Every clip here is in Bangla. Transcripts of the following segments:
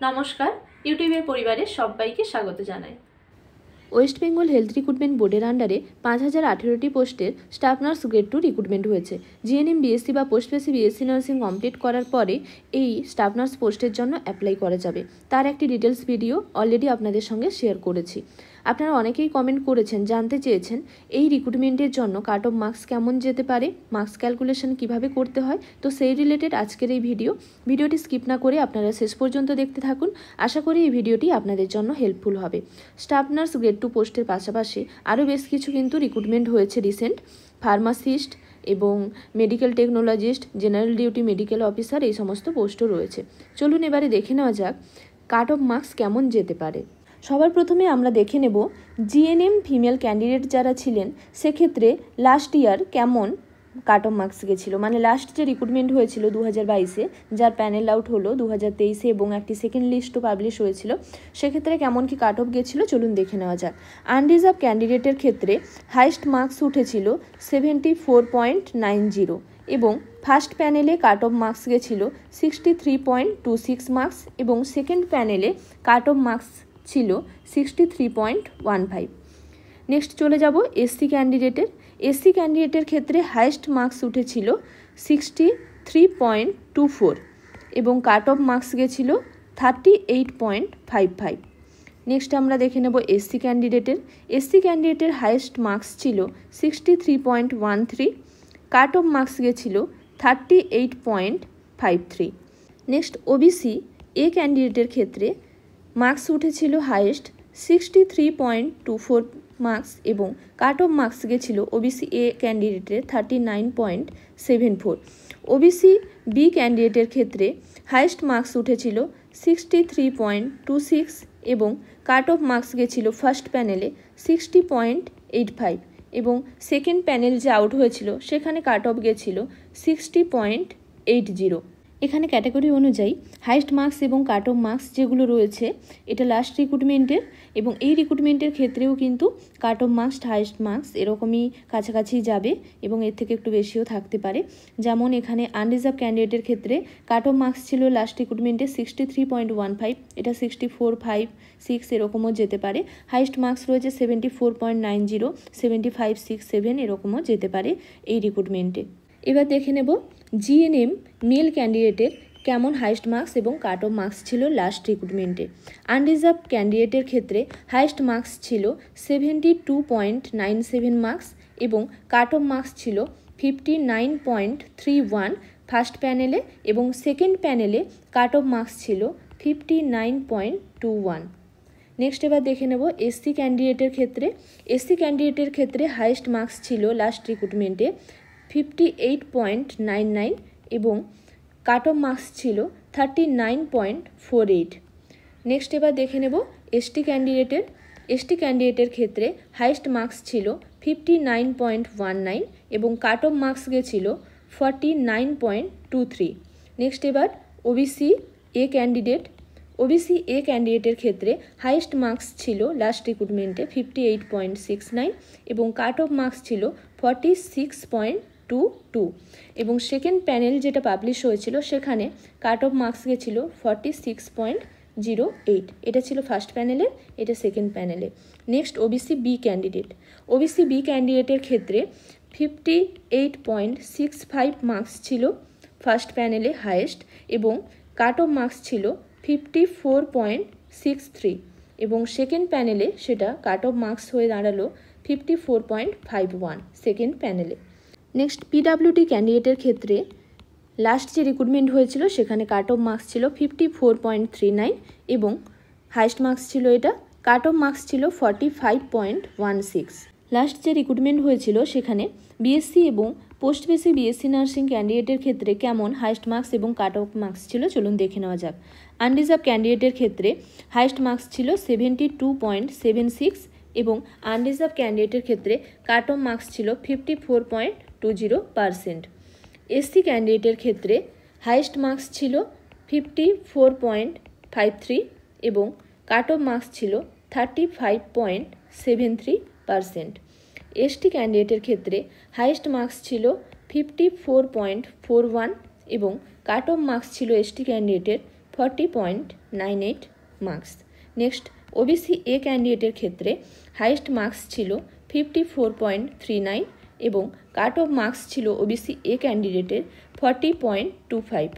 নমস্কার, ইউটিউবের পরিবারে সবাইকে স্বাগত জানাই। ওয়েস্ট বেঙ্গল হেলথ রিক্রুটমেন্ট বোর্ডের আন্ডারে 5018টি পোস্টের স্টাফ নার্স গ্রেড 2 রিক্রুটমেন্ট হয়েছে। জিএনএম বিএসসি বা post basic BSc nursing complete করার পরে এই স্টাফ নার্স পোস্টের জন্য অ্যাপ্লাই করা যাবে। তার একটি ডিটেলস ভিডিও অলরেডি আপনাদের সঙ্গে শেয়ার করেছি। আপনারা অনেকেই কমেন্ট করেছেন, জানতে চেয়েছেন এই রিক্রুটমেন্টের জন্য কাট অফ মার্কস কেমন যেতে পারে, মার্কস ক্যালকুলেশন কিভাবে করতে হয়। তো সেই রিলেটেড আজকের এই ভিডিওটি স্কিপ না করে আপনারা শেষ পর্যন্ত দেখতে থাকুন। আশা করি এই ভিডিওটি আপনাদের জন্য হেল্পফুল হবে। স্টাফ নার্স গ্রেড 2 পোস্টের পাশাপাশি আরও বেশ কিছু কিন্তু রিক্রুটমেন্ট হয়েছে রিসেন্ট। ফার্মাসিস্ট এবং medical technologist, general duty medical officer, এই সমস্ত পোস্টও রয়েছে। চলুন এবারে দেখে নেওয়া যাক কাট অফ মার্কস কেমন যেতে পারে। সবার প্রথমে আমরা দেখে নেব জিএনএম ফিমেল ক্যান্ডিডেট যারা ছিলেন সেক্ষেত্রে লাস্ট ইয়ার কেমন কাট অফ মার্কস গেছিলো, মানে লাস্ট যে রিক্রুটমেন্ট হয়েছিল 2022-এ, যার প্যানেল আউট হলো 2023-এ এবং একটি সেকেন্ড লিস্টও পাবলিশ হয়েছিল, সেক্ষেত্রে কেমন কি কাট অফ গেছিলো চলুন দেখে নেওয়া যাক। আনরিজার্ভ ক্যান্ডিডেটের ক্ষেত্রে হাইস্ট মার্কস উঠেছিল 74.90 এবং ফার্স্ট প্যানেলে কাট অফ মার্কস গেছিল 63.26 মার্কস এবং সেকেন্ড প্যানেলে কাট অফ মার্কস ছিল 63.15। নেক্সট চলে যাব এসসি ক্যান্ডিডেটের। এসসি ক্যান্ডিডেটের ক্ষেত্রে হাইস্ট মার্কস উঠেছিল 63.24 এবং কাট অফ মার্কস গেছিল 38.55। নেক্সট আমরা দেখে নেব এসসি ক্যান্ডিডেটের। এসসি ক্যান্ডিডেটের হাইস্ট মার্কস ছিল 63.13, কাট অফ মার্কস গেছিল 38.53। নেক্সট ওবিসি এ ক্যান্ডিডেটের ক্ষেত্রে মার্কস উঠেছিল হাইয়েস্ট 63.24 মার্কস এবং কাট অফ মার্কস গেছিল ওবিসি এ ক্যান্ডিডেটের 39.74। ওবিসি বি ক্যান্ডিডেটের ক্ষেত্রে হাইয়েস্ট মার্কস উঠেছিল 63.26 এবং কাট অফ মার্কস গেছিল ফার্স্ট প্যানেলে 60.85 এবং সেকেন্ড প্যানেল যে আউট হয়েছিল সেখানে কাট অফ গেছিল 60.80। এখানে ক্যাটাগরি অনুযায়ী হাইস্ট মার্কস এবং কাট অফ মার্কস যেগুলো রয়েছে এটা লাস্ট রিক্রুটমেন্টের, এবং এই রিক্রুটমেন্টের ক্ষেত্রেও কিন্তু cut off marks highest marks এরকমই কাছাকাছি যাবে এবং এর থেকে একটু বেশিও থাকতে পারে। যেমন এখানে আনরিজার্ভ ক্যান্ডিডেটের ক্ষেত্রে কাট অফ মার্কস ছিল লাস্ট রিক্রুটমেন্টে 63.15, এটা 64.56 এরকমও যেতে পারে। হাইস্ট মার্কস রয়েছে 74.90, 75.67 এরকমও যেতে পারে এই রিক্রুটমেন্টে। এবার দেখে নেব জিএনএম মেল ক্যান্ডিডেটের কেমন হাইস্ট মার্কস এবং কাট অফ মার্কস ছিল লাস্ট রিক্রুটমেন্টে। আনরিজার্ভ ক্যান্ডিডেটের ক্ষেত্রে হাইস্ট মার্কস ছিল 72.97 মার্কস এবং কাট অফ মার্কস ছিল 59.31 ফার্স্ট প্যানেলে এবং সেকেন্ড প্যানেলে কাট অফ মার্কস ছিল 59.21। নেক্সট এবার দেখে নেব এসসি ক্যান্ডিডেটের ক্ষেত্রে। এসসি ক্যান্ডিডেটের ক্ষেত্রে হাইস্ট মার্কস ছিল লাস্ট রিক্রুটমেন্টে 58.99 এবং কাট অফ মার্কস ছিল 39.48। নেক্সট এবার দেখে নেব এসটি ক্যান্ডিডেটের। এসটি ক্যান্ডিডেটের ক্ষেত্রে হাইস্ট মার্কস ছিল 59.19 এবং কাট অফ মার্কস গেছিল 49.23। নেক্সট এবার OBC A candidate. OBC A ক্যান্ডিডেটের ক্ষেত্রে হাইস্ট মার্কস ছিল লাস্ট রিক্রুটমেন্টে 58.69 এবং কাট অফ মার্কস ছিল 46.22 এবং সেকেন্ড প্যানেল যেটা পাবলিশ হয়েছিল সেখানে কাট অফ মার্কস গেছিল 46.08। এটা ছিল ফার্স্ট প্যানেলে, এটা সেকেন্ড প্যানেলে। Next OBC B candidate. OBC B ক্যান্ডিডেটের ক্ষেত্রে 58.65 মার্কস ছিল ফার্স্ট প্যানেলে হাইয়েস্ট এবং কাট অফ মার্কস ছিল 54.63 এবং সেকেন্ড প্যানেলে সেটা কাট অফ মার্কস হয়ে দাঁড়ালো 54.51 সেকেন্ড প্যানেলে। নেক্সট পিডাব্লিউটি ক্যান্ডিডেটের ক্ষেত্রে লাস্ট যে রিক্রুটমেন্ট হয়েছিল সেখানে কাট অফ মার্কস ছিল 54.39 এবং হাইস্ট মার্কস ছিল এটা, কাট অফ মার্কস ছিল 45.16। লাস্ট যে রিক্রুটমেন্ট হয়েছিল সেখানে বিএসসি এবং পোস্ট বেসিক বিএসসি নার্সিং ক্যান্ডিডেটের ক্ষেত্রে কেমন হাইস্ট মার্কস এবং কাট অফ মার্কস ছিল চলুন দেখে নেওয়া যাক। আনরিজার্ভ ক্যান্ডিডেটের ক্ষেত্রে হাইস্ট মার্কস ছিল 72.76 এবং আনরিজার্ভ ক্যান্ডিডেটের ক্ষেত্রে কাট অফ মার্কস ছিল 54.20%। এসসি ক্যান্ডিডেটের ক্ষেত্রে হাইস্ট মার্কস ছিল 54.53 এবং কাট অফ মার্কস ছিল 35.73%। এসটি ক্যান্ডিডেটের ক্ষেত্রে হাইস্ট মার্কস ছিল 54.41 এবং কাট অফ মার্কস ছিল এসটি ক্যান্ডিডেটের 40.98 মার্কস। নেক্সট ওবিসি এ ক্যান্ডিডেটের ক্ষেত্রে হাইয়েস্ট মার্কস ছিল 54.39 এবং কাট অফ মার্কস ছিল ওবিসি এ ক্যান্ডিডেটের 40.25।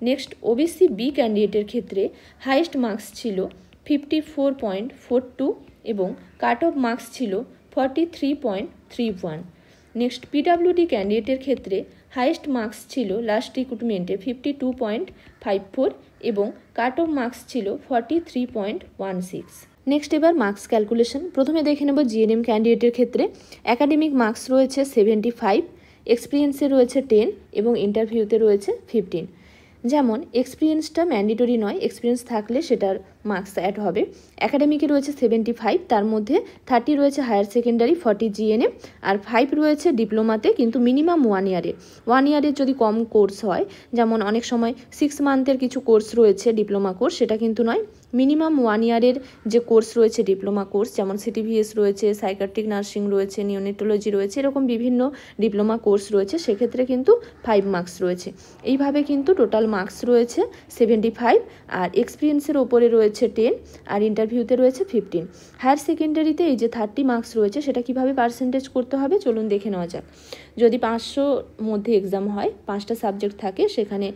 নেক্সট ওবিসি বি ক্যান্ডিডেটের ক্ষেত্রে হাইয়েস্ট মার্কস ছিল 54.42 এবং কাট অফ মার্কস ছিল 43.31। নেক্সট পিডাব্লিউডি ক্যান্ডিডেটের ক্ষেত্রে হাইয়েস্ট মার্কস ছিল লাস্ট রিক্রুটমেন্টে 52.54 এবং কাট অফ মার্কস ছিল 43.16। নেক্সট এবার মার্কস ক্যালকুলেশন। প্রথমে দেখে নেব জিএনএম ক্যান্ডিডেটের ক্ষেত্রে একাডেমিক মার্কস রয়েছে 75, এক্সপিরিয়েন্সে রয়েছে 10 এবং ইন্টারভিউতে রয়েছে 15। যেমন এক্সপিরিয়েন্সটা ম্যান্ডেটরি নয়, এক্সপিরিয়েন্স থাকলে সেটার মার্কস অ্যাড হবে। একাডেমিকে রয়েছে 75, তার মধ্যে 30 রয়েছে হায়ার সেকেন্ডারি, 40 জিএনএম আর 5 রয়েছে ডিপ্লোমাতে, কিন্তু মিনিমাম 1 ইয়ারের। 1 ইয়ারের যদি কম কোর্স হয়, যেমন অনেক সময় 6 মান্থের কিছু কোর্স রয়েছে ডিপ্লোমা কোর্স, সেটা কিন্তু নয়। মিনিমাম 1 ইয়ারের যে কোর্স রয়েছে ডিপ্লোমা কোর্স, যেমন সিটিভিএস রয়েছে, সাইকাট্রিক নার্সিং রয়েছে, নিওনেটোলজি রয়েছে, এরকম বিভিন্ন ডিপ্লোমা কোর্স রয়েছে, সেক্ষেত্রে কিন্তু 5 মার্কস রয়েছে। এইভাবে কিন্তু টোটাল মার্কস রয়েছে 75 আর এক্সপিরিয়েন্সের ওপরে রয়েছে 10 আর ইন্টারভিউতে রয়েছে 15। হায়ার সেকেন্ডারিতে এই যে 30 মার্কস রয়েছে, সেটা কিভাবে পার্সেন্টেজ করতে হবে চলুন দেখে নেওয়া যাক। যদি 500 মধ্যে এক্সাম হয়, 5টা সাবজেক্ট থাকে, সেখানে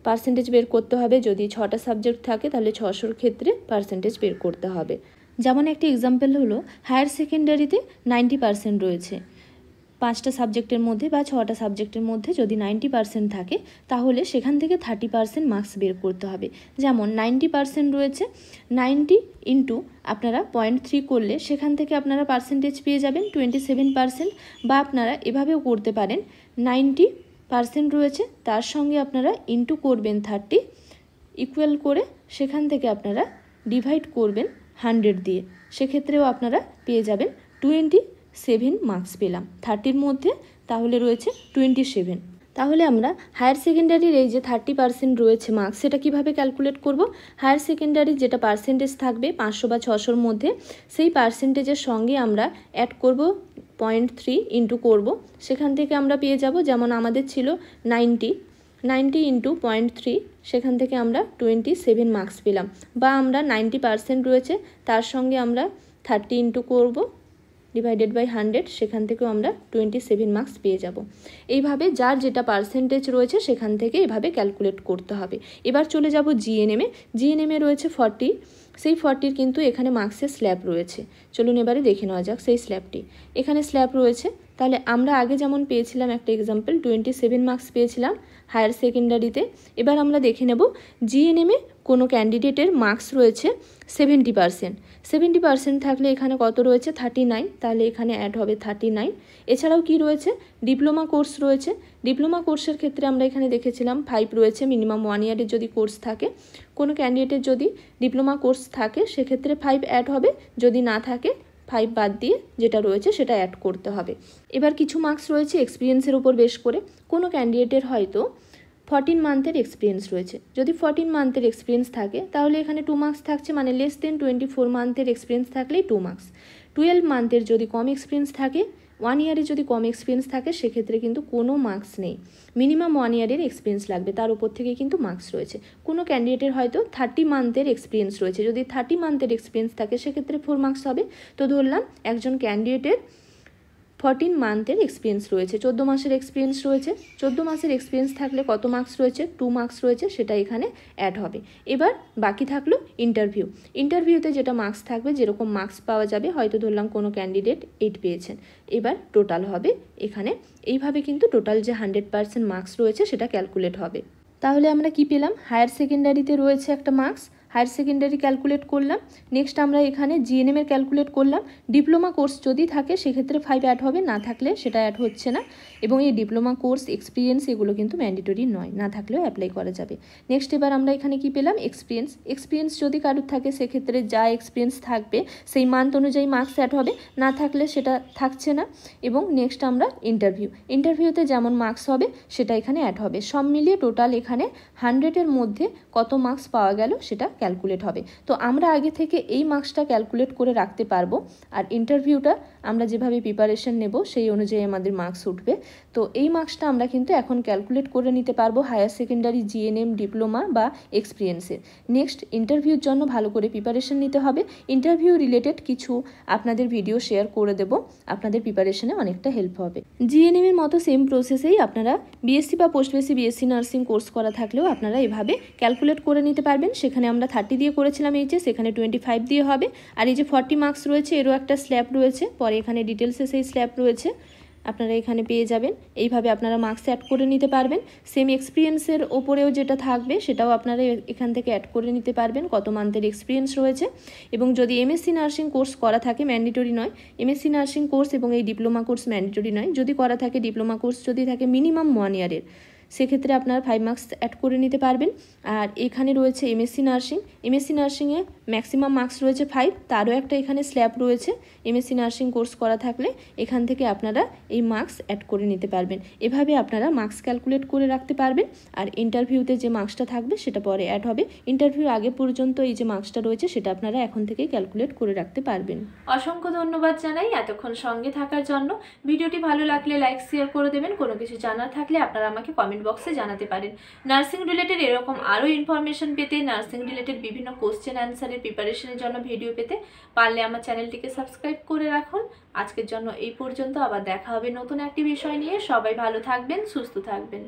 পার্সেন্টেজ বের করতে হবে। যদি 6টা সাবজেক্ট থাকে তাহলে 600-র ক্ষেত্রে পার্সেন্টেজ বের করতে হবে। যেমন একটি এক্সাম্পল হলো হায়ার সেকেন্ডারিতে 90% রয়েছে, 5টা সাবজেক্টের মধ্যে বা 6টা সাবজেক্টের মধ্যে যদি 90% থাকে, তাহলে সেখান থেকে 30% মার্কস বের করতে হবে। যেমন 90% রয়েছে, 90 ইন্টু আপনারা 0.3 করলে সেখান থেকে আপনারা পার্সেন্টেজ পেয়ে যাবেন 27%। বা আপনারা এভাবেও করতে পারেন, 90% রয়েছে, তার সঙ্গে আপনারা ইন্টু করবেন 30 ইকুয়াল করে সেখান থেকে আপনারা ডিভাইড করবেন 100 দিয়ে, সেক্ষেত্রেও আপনারা পেয়ে যাবেন 27 মার্কস পেলাম 30-র মধ্যে, তাহলে রয়েছে 27। তাহলে আমরা হায়ার সেকেন্ডারির এই যে 30% রয়েছে মার্কস, সেটা কিভাবে ক্যালকুলেট করব? হায়ার সেকেন্ডারির যেটা পার্সেন্টেজ থাকবে 500 বা 600-র মধ্যে, সেই পার্সেন্টেজের সঙ্গে আমরা অ্যাড করব 0.3 ইন্টু করব, সেখান থেকে আমরা পেয়ে যাব, যেমন আমাদের ছিল 90 ইন্টু 0.3, সেখান থেকে আমরা 27 মার্কস পেলাম। বা আমরা 90% রয়েছে, তার সঙ্গে আমরা 30 ইন্টু করব ডিভাইডেড বাই 100, সেখান থেকেও আমরা 27 মার্কস পেয়ে যাব। এইভাবে যার যেটা পার্সেন্টেজ রয়েছে সেখান থেকে এভাবে ক্যালকুলেট করতে হবে। এবার চলে যাব জিএনএমে। জিএনএমে রয়েছে 40, সেই 40-র কিন্তু এখানে মার্কসের স্ল্যাব রয়েছে। চলুন এবারে দেখে নেওয়া যাক সেই স্ল্যাবটি। এখানে স্ল্যাব রয়েছে, তাহলে আমরা আগে যেমন পেয়েছিলাম একটা এক্সাম্পল 27 মার্কস পেয়েছিলাম হায়ার সেকেন্ডারিতে। এবার আমরা দেখে নেব জিএনএমে কোনো ক্যান্ডিডেটের মার্কস রয়েছে 70%। 70% থাকলে এখানে কত রয়েছে? 39, তাহলে এখানে অ্যাড হবে 39। এছাড়াও কি রয়েছে? ডিপ্লোমা কোর্স রয়েছে। ডিপ্লোমা কোর্সের ক্ষেত্রে আমরা এখানে দেখেছিলাম 5 রয়েছে, মিনিমাম 1 ইয়ারের যদি কোর্স থাকে। কোনো ক্যান্ডিডেটের যদি ডিপ্লোমা কোর্স থাকে সেক্ষেত্রে 5 অ্যাড হবে, যদি না থাকে 5 বাদ দিয়ে যেটা রয়েছে সেটা অ্যাড করতে হবে। এবার কিছু মার্কস রয়েছে এক্সপিরিয়েন্সের উপর বেশ করে। কোনো ক্যান্ডিডেটের হয়তো 14 মান্থের এক্সপিরিয়েন্স রয়েছে, যদি 14 মান্থের এক্সপিরিয়েন্স থাকে তাহলে এখানে 2 মার্কস থাকছে, মানে লেস দেন 24 মান্থের এক্সপিরিয়েন্স থাকলেই 2 মার্কস। 12 মান্থের যদি কম এক্সপিরিয়েন্স থাকে, 1 ইয়ারে যদি কম এক্সপিরিয়েন্স থাকে, সেক্ষেত্রে কিন্তু কোনো মার্কস নেই, মিনিমাম 1 ইয়ারের এক্সপিরিয়েন্স লাগবে, তার উপর থেকে কিন্তু মার্কস রয়েছে। কোনো ক্যান্ডিডেটের হয়তো 30 মান্থের এক্সপিরিয়েন্স রয়েছে, যদি 30 মান্থের এক্সপিরিয়েন্স থাকে সেক্ষেত্রে 4 মার্কস হবে। তো ধরলাম একজন ক্যান্ডিডেটের 14 মান্থের এক্সপিরিয়েন্স রয়েছে, 14 মাসের এক্সপিরিয়েন্স রয়েছে। 14 মাসের এক্সপিরিয়েন্স থাকলে কত মার্কস রয়েছে? 2 মার্কস রয়েছে, সেটা এখানে অ্যাড হবে। এবার বাকি থাকলো ইন্টারভিউ। ইন্টারভিউতে যেটা মার্কস থাকবে, যেরকম মার্কস পাওয়া যাবে, হয়তো ধরলাম কোনো ক্যান্ডিডেট 8 পেয়েছেন, এবার টোটাল হবে এখানে। এইভাবে কিন্তু টোটাল যে 100% মার্কস রয়েছে সেটা ক্যালকুলেট হবে। তাহলে আমরা কি পেলাম? হায়ার সেকেন্ডারিতে রয়েছে একটা মার্কস, হায়ার সেকেন্ডারি ক্যালকুলেট করলাম। নেক্সট আমরা এখানে জিএনএমের ক্যালকুলেট করলাম। ডিপ্লোমা কোর্স যদি থাকে সেক্ষেত্রে 5 অ্যাড হবে, না থাকলে সেটা অ্যাড হচ্ছে না। এবং এই ডিপ্লোমা কোর্স এক্সপিরিয়েন্স এগুলো কিন্তু ম্যান্ডেটরি নয়, না থাকলেও অ্যাপ্লাই করা যাবে। নেক্সট এবার আমরা এখানে কি পেলাম? এক্সপিরিয়েন্স। এক্সপিরিয়েন্স যদি কারোর থাকে সেক্ষেত্রে যা এক্সপিরিয়েন্স থাকবে সেই মান্থ অনুযায়ী মার্কস অ্যাড হবে, না থাকলে সেটা থাকছে না। এবং নেক্সট আমরা ইন্টারভিউ। ইন্টারভিউতে যেমন মার্কস হবে সেটা এখানে অ্যাড হবে। সব মিলিয়ে টোটাল এখানে 100-এর মধ্যে কত মার্কস পাওয়া গেল সেটা ক্যালকুলেট হবে। তো আমরা আগে থেকে এই মার্কসটা ক্যালকুলেট করে রাখতে পারবো, আর ইন্টারভিউটা আমরা যেভাবে প্রিপারেশন নেব সেই অনুযায়ী আমাদের মার্কস উঠবে। তো এই মার্কসটা আমরা কিন্তু এখন ক্যালকুলেট করে নিতে পারবো হায়ার সেকেন্ডারি, জিএনএম, ডিপ্লোমা বা এক্সপিরিয়েন্সের। নেক্সট ইন্টারভিউর জন্য ভালো করে প্রিপারেশন নিতে হবে। ইন্টারভিউ রিলেটেড কিছু আপনাদের ভিডিও শেয়ার করে দেব, আপনাদের প্রিপারেশনে অনেকটা হেল্প হবে। জিএনএম এর মতো সেম প্রসেসেই আপনারা বিএসসি বা পোস্ট বেসি বিএসসি নার্সিং কোর্স করা থাকলেও আপনারা এভাবে ক্যালকুলেট করে নিতে পারবেন। সেখানে আমরা 30 দিয়ে করেছিলাম এইচএস, এখানে 25 দিয়ে হবে। আর এই যে 40 মার্কস রয়েছে এরও একটা স্ল্যাব রয়েছে, পরে এখানে ডিটেলসে সেই স্ল্যাব রয়েছে, আপনারা এখানে পেয়ে যাবেন। এইভাবে আপনারা মার্কস অ্যাড করে নিতে পারবেন। সেম এক্সপিরিয়েন্সের ওপরেও যেটা থাকবে সেটাও আপনারা এখান থেকে অ্যাড করে নিতে পারবেন, কত মান্থের এক্সপিরিয়েন্স রয়েছে। এবং যদি এমএসসি নার্সিং কোর্স করা থাকে, ম্যান্ডেটরি নয়, এমএসসি নার্সিং কোর্স এবং এই ডিপ্লোমা কোর্স ম্যান্ডেটরি নয়, যদি করা থাকে ডিপ্লোমা কোর্স যদি থাকে মিনিমাম 1 ইয়ারের, সেক্ষেত্রে আপনারা 5 মার্কস অ্যাড করে নিতে পারবেন। আর এখানে রয়েছে এমএসসি নার্সিং, এমএসসি নার্সিংয়ে ম্যাক্সিমাম মার্কস রয়েছে 5, তারও একটা এখানে স্ল্যাব রয়েছে। এমএসসি নার্সিং কোর্স করা থাকলে এখান থেকে আপনারা এই মার্কস অ্যাড করে নিতে পারবেন। এভাবে আপনারা মার্কস ক্যালকুলেট করে রাখতে পারবেন। আর ইন্টারভিউতে যে মার্কসটা থাকবে সেটা পরে অ্যাড হবে। ইন্টারভিউ আগে পর্যন্ত এই যে মার্কসটা রয়েছে সেটা আপনারা এখন থেকেই ক্যালকুলেট করে রাখতে পারবেন। অসংখ্য ধন্যবাদ জানাই এতক্ষণ সঙ্গে থাকার জন্য। ভিডিওটি ভালো লাগলে লাইক শেয়ার করে দেবেন। কোনো কিছু জানার থাকলে আপনারা আমাকে কমেন্ট বক্সে জানাতে পারেন। নার্সিং রিলেটেড এরকম আরও ইনফরমেশন পেতে, নার্সিং রিলেটেড বিভিন্ন কোশ্চেন অ্যান্সারের প্রিপারেশনের জন্য ভিডিও পেতে পারলে আমার চ্যানেলটিকে সাবস্ক্রাইব করে রাখুন। আজকের জন্য এই পর্যন্ত, আবার দেখা হবে নতুন একটি বিষয় নিয়ে। সবাই ভালো থাকবেন, সুস্থ থাকবেন।